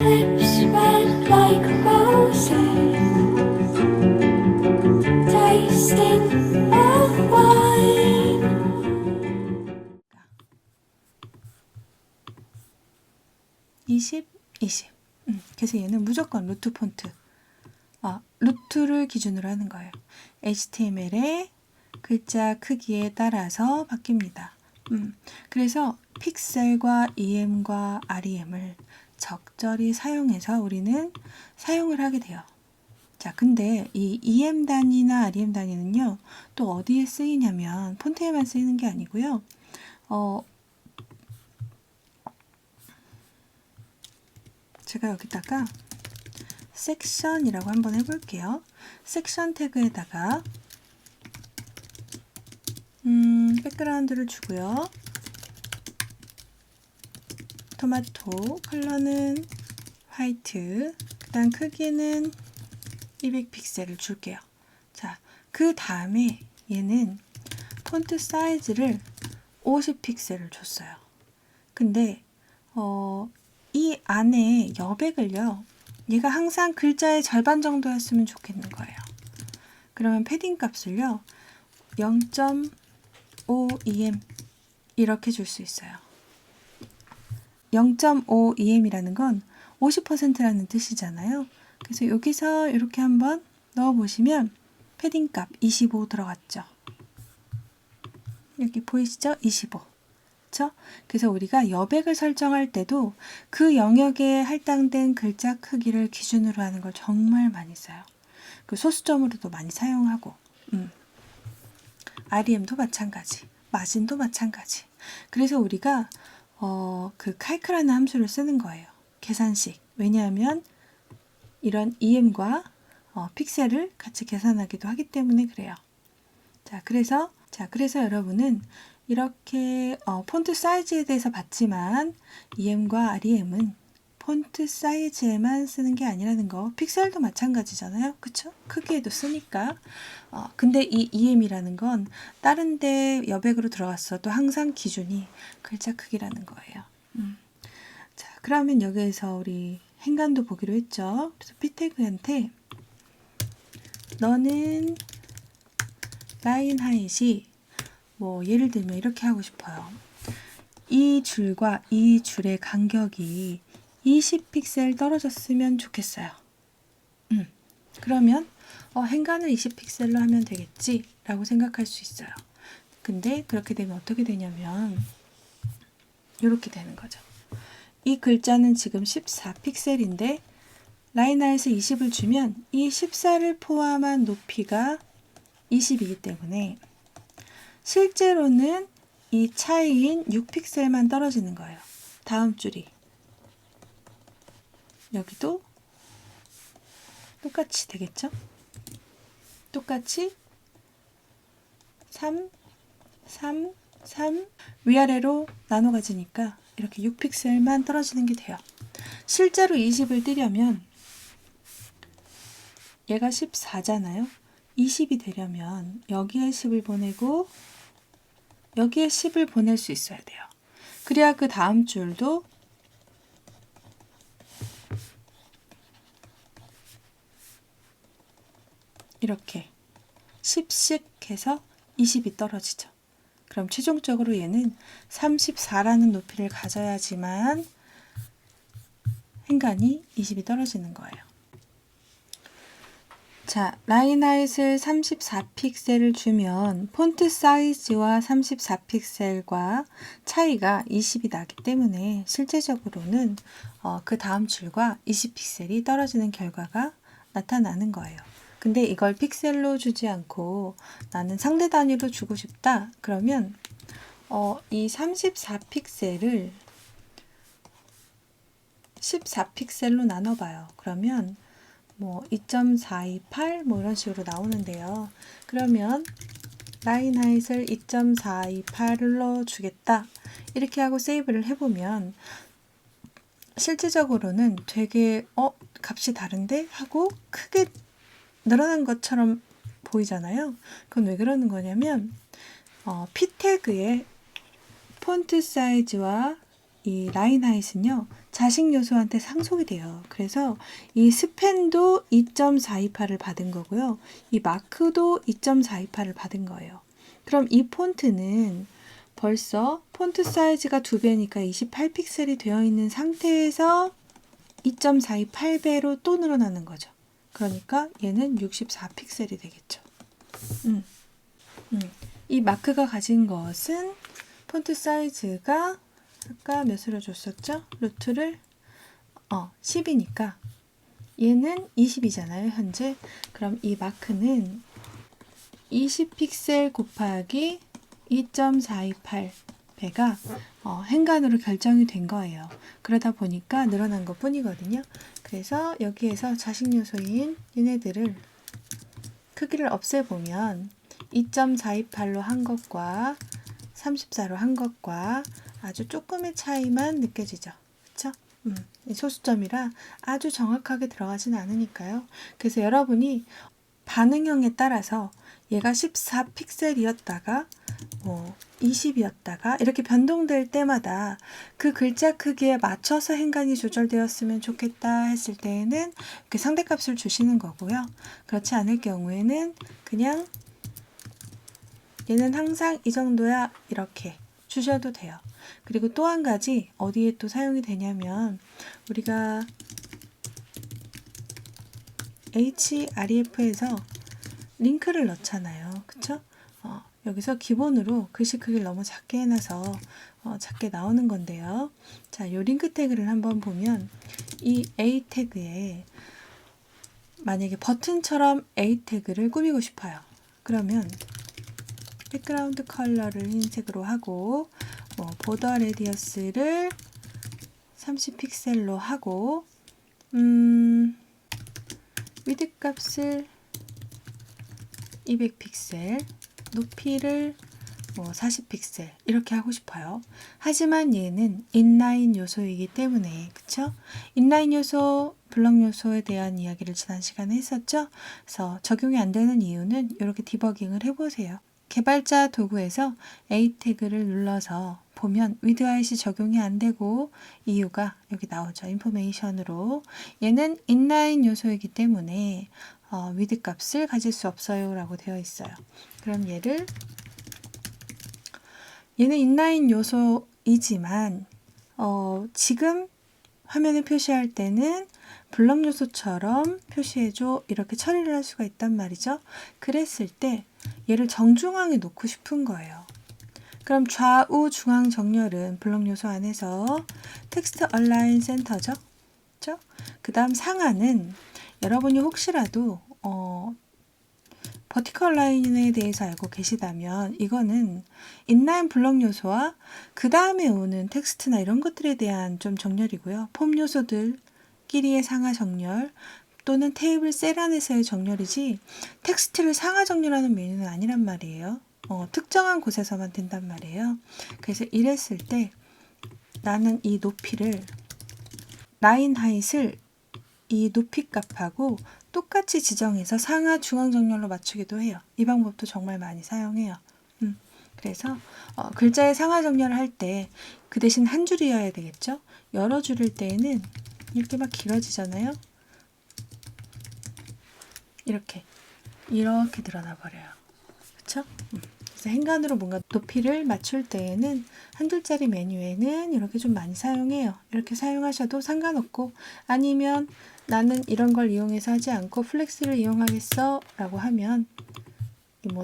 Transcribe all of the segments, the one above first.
Lips red like roses, tasting of wine. 20, 20. 그래서 얘는 무조건 루트 폰트. 루트를 기준으로 하는 거예요. HTML의 글자 크기에 따라서 바뀝니다. 그래서 픽셀과 EM과 REM을 적절히 사용해서 우리는 사용을 하게 돼요. 자, 근데 이 EM 단위나 REM 단위는요, 또 어디에 쓰이냐면 폰트에만 쓰이는 게 아니고요. 제가 여기다가 섹션이라고 한번 해볼게요. 섹션 태그에다가 백그라운드를 주고요. 토마토 컬러는 화이트, 그 다음 크기는 200픽셀을 줄게요. 자, 그 다음에 얘는 폰트 사이즈를 50픽셀을 줬어요. 근데 이 안에 여백을요, 얘가 항상 글자의 절반 정도였으면 좋겠는 거예요. 그러면 패딩 값을요 0.5em 이렇게 줄 수 있어요. 0.5em이라는 건 50%라는 뜻이잖아요. 그래서 여기서 이렇게 한번 넣어보시면 패딩 값 25 들어갔죠. 여기 보이시죠? 25. 그렇죠? 그래서 우리가 여백을 설정할 때도 그 영역에 할당된 글자 크기를 기준으로 하는 걸 정말 많이 써요. 그 소수점으로도 많이 사용하고, REM도 마찬가지, 마진도 마찬가지. 그래서 우리가 그 calc라는 함수를 쓰는 거예요. 계산식. 왜냐하면 이런 EM과 픽셀을 같이 계산하기도 하기 때문에 그래요. 자, 그래서 여러분은 이렇게 폰트 사이즈에 대해서 봤지만 EM과 REM은 폰트 사이즈에만 쓰는 게 아니라는 거. 픽셀도 마찬가지잖아요. 그쵸? 크기에도 쓰니까. 근데 이 EM이라는 건 다른 데 여백으로 들어갔어도 항상 기준이 글자 크기라는 거예요. 자, 그러면 여기에서 우리 행간도 보기로 했죠. 그래서 P태그한테 너는 라인 하잇이 예를 들면 이렇게 하고 싶어요. 이 줄과 이 줄의 간격이 20픽셀 떨어졌으면 좋겠어요. 그러면 행간을 20픽셀로 하면 되겠지 라고 생각할 수 있어요. 근데 그렇게 되면 어떻게 되냐면 이렇게 되는 거죠. 이 글자는 지금 14픽셀인데 라인 하잇에 20을 주면 이 14를 포함한 높이가 20이기 때문에 실제로는 이 차이인 6픽셀만 떨어지는 거예요. 다음 줄이. 여기도 똑같이 되겠죠? 똑같이 3, 3, 3 위아래로 나눠 가지니까 이렇게 6픽셀만 떨어지는 게 돼요. 실제로 20을 띄려면 얘가 14잖아요. 20이 되려면 여기에 10을 보내고 여기에 10을 보낼 수 있어야 돼요. 그래야 그 다음 줄도 이렇게 10씩 해서 20이 떨어지죠. 그럼 최종적으로 얘는 34라는 높이를 가져야지만 행간이 20이 떨어지는 거예요. 자, 라인 하잇을 34픽셀을 주면 폰트 사이즈와 34픽셀과 차이가 20이 나기 때문에 실제적으로는 그 다음 줄과 20픽셀이 떨어지는 결과가 나타나는 거예요. 근데 이걸 픽셀로 주지 않고 나는 상대 단위로 주고 싶다. 그러면 이 34픽셀을 14픽셀로 나눠봐요. 그러면 2.428 이런 식으로 나오는데요. 그러면 라인 하잇을 2.428로 주겠다. 이렇게 하고 세이브를 해보면 실제적으로는 되게 값이 다른데 하고 크게 늘어난 것처럼 보이잖아요. 그건 왜 그러는 거냐면 P 태그에 폰트 사이즈와 이 라인 하이트는요, 자식 요소한테 상속이 돼요. 그래서 이 스펜도 2.428을 받은 거고요. 이 마크도 2.428을 받은 거예요. 그럼 이 폰트는 벌써 폰트 사이즈가 2배니까 28픽셀이 되어 있는 상태에서 2.428배로 또 늘어나는 거죠. 그러니까 얘는 64픽셀이 되겠죠. 이 마크가 가진 것은 폰트 사이즈가 아까 몇으로 줬었죠? 루트를 10이니까 얘는 20이잖아요, 현재. 그럼 이 마크는 20픽셀 곱하기 2.428배가 행간으로 결정이 된 거예요. 그러다 보니까 늘어난 것 뿐이거든요. 그래서 여기에서 자식 요소인 얘네들을 크기를 없애보면 2.428로 한 것과 34로 한 것과 아주 조금의 차이만 느껴지죠. 그쵸? 소수점이라 아주 정확하게 들어가진 않으니까요. 그래서 여러분이 반응형에 따라서 얘가 14픽셀이었다가 20이었다가 이렇게 변동될 때마다 그 글자 크기에 맞춰서 행간이 조절되었으면 좋겠다 했을 때에는 이렇게 상대값을 주시는 거고요. 그렇지 않을 경우에는 그냥 얘는 항상 이 정도야 이렇게 주셔도 돼요. 그리고 또 한 가지 어디에 또 사용이 되냐면 우리가 href에서 링크를 넣잖아요. 그쵸? 여기서 기본으로 글씨 크기를 너무 작게 해놔서 작게 나오는 건데요. 자, 요 링크 태그를 한번 보면 이 A 태그에 만약에 버튼처럼 A 태그를 꾸미고 싶어요. 그러면 백그라운드 컬러를 흰색으로 하고 보더 레디어스를 30픽셀로 하고 위드 값을 200픽셀, 높이를 40픽셀 이렇게 하고 싶어요. 하지만 얘는 인라인 요소이기 때문에 그쵸? 인라인 요소, 블럭 요소에 대한 이야기를 지난 시간에 했었죠? 그래서 적용이 안 되는 이유는 이렇게 디버깅을 해보세요. 개발자 도구에서 A 태그를 눌러서 보면 with height 적용이 안 되고 이유가 여기 나오죠. 인포메이션으로 얘는 인라인 요소이기 때문에 with 값을 가질 수 없어요 라고 되어 있어요. 그럼 얘는 인라인 요소이지만 지금 화면에 표시할 때는 블럭 요소처럼 표시해줘 이렇게 처리를 할 수가 있단 말이죠. 그랬을 때 얘를 정중앙에 놓고 싶은 거예요. 그럼 좌우 중앙 정렬은 블럭 요소 안에서 텍스트 얼라인 센터죠. 그렇죠? 그 다음 상하는 여러분이 혹시라도 버티컬 라인에 대해서 알고 계시다면 이거는 인라인 블럭 요소와 그 다음에 오는 텍스트나 이런 것들에 대한 좀 정렬이고요. 폼 요소들끼리의 상하 정렬 또는 테이블 셀 안에서의 정렬이지 텍스트를 상하 정렬하는 메뉴는 아니란 말이에요. 특정한 곳에서만 된단 말이에요. 그래서 이랬을 때 나는 이 높이를 라인 하잇을 이 높이 값하고 똑같이 지정해서 상하 중앙 정렬로 맞추기도 해요. 이 방법도 정말 많이 사용해요. 그래서 글자의 상하 정렬을 할 때 그 대신 한 줄이어야 되겠죠. 여러 줄일 때에는 이렇게 막 길어지잖아요. 이렇게 늘어나 버려요. 그렇죠? 그래서 행간으로 뭔가 높이를 맞출 때에는 한 줄짜리 메뉴에는 이렇게 좀 많이 사용해요. 이렇게 사용하셔도 상관없고 아니면 나는 이런 걸 이용해서 하지 않고 플렉스를 이용하겠어 라고 하면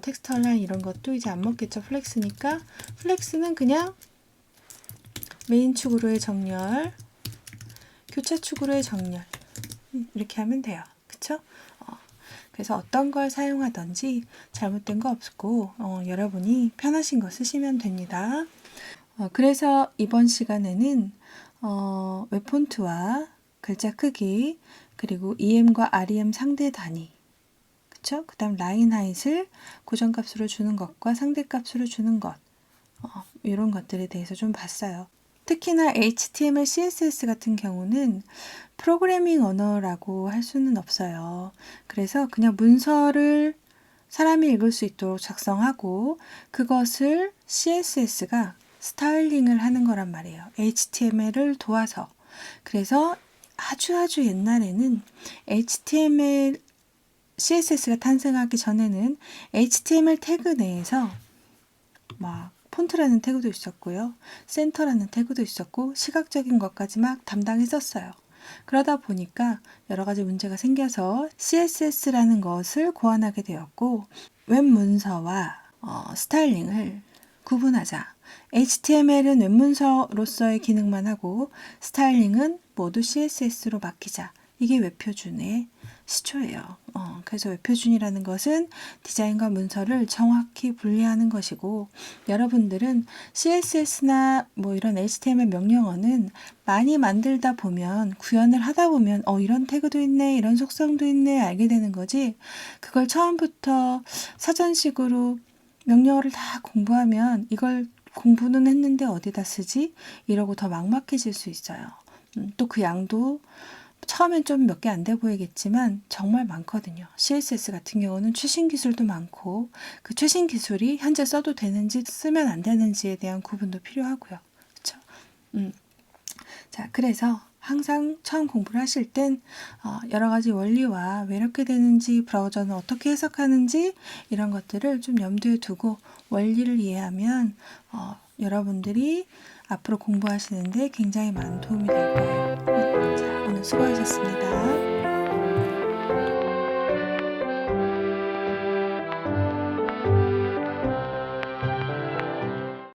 텍스트 얼라인 이런 것도 이제 안 먹겠죠. 플렉스니까 플렉스는 그냥 메인 축으로의 정렬, 교차 축으로의 정렬 이렇게 하면 돼요. 그쵸? 그래서 어떤 걸 사용하든지 잘못된 거 없고 여러분이 편하신 거 쓰시면 됩니다. 그래서 이번 시간에는 웹폰트와 글자 크기 그리고 EM과 REM 상대 단위 그쵸? 그 다음 라인 하잇을 고정값으로 주는 것과 상대값으로 주는 것 이런 것들에 대해서 좀 봤어요. 특히나 HTML, CSS 같은 경우는 프로그래밍 언어라고 할 수는 없어요. 그래서 그냥 문서를 사람이 읽을 수 있도록 작성하고 그것을 CSS가 스타일링을 하는 거란 말이에요. HTML을 도와서. 그래서 아주 옛날에는 HTML, CSS가 탄생하기 전에는 HTML 태그 내에서 막 폰트라는 태그도 있었고요. 센터라는 태그도 있었고 시각적인 것까지 막 담당했었어요. 그러다 보니까 여러 가지 문제가 생겨서 CSS라는 것을 고안하게 되었고 웹 문서와 스타일링을 구분하자. HTML은 웹 문서로서의 기능만 하고 스타일링은 모두 CSS로 맡기자. 이게 웹표준의 시초예요. 그래서 웹표준이라는 것은 디자인과 문서를 정확히 분리하는 것이고 여러분들은 CSS나 뭐 이런 HTML 명령어는 많이 만들다 보면 구현을 하다 보면 이런 태그도 있네, 이런 속성도 있네 알게 되는 거지. 그걸 처음부터 사전식으로 명령어를 다 공부하면 이걸 공부는 했는데 어디다 쓰지? 이러고 더 막막해질 수 있어요. 또 그 양도 처음엔 좀 몇 개 안 돼 보이겠지만 정말 많거든요. CSS 같은 경우는 최신 기술도 많고 그 최신 기술이 현재 써도 되는지 쓰면 안 되는지에 대한 구분도 필요하고요. 그렇죠? 자, 그래서 항상 처음 공부를 하실 땐 여러 가지 원리와 왜 이렇게 되는지, 브라우저는 어떻게 해석하는지 이런 것들을 좀 염두에 두고 원리를 이해하면 여러분들이 앞으로 공부하시는데 굉장히 많은 도움이 될 거예요. 자, 오늘 수고하셨습니다.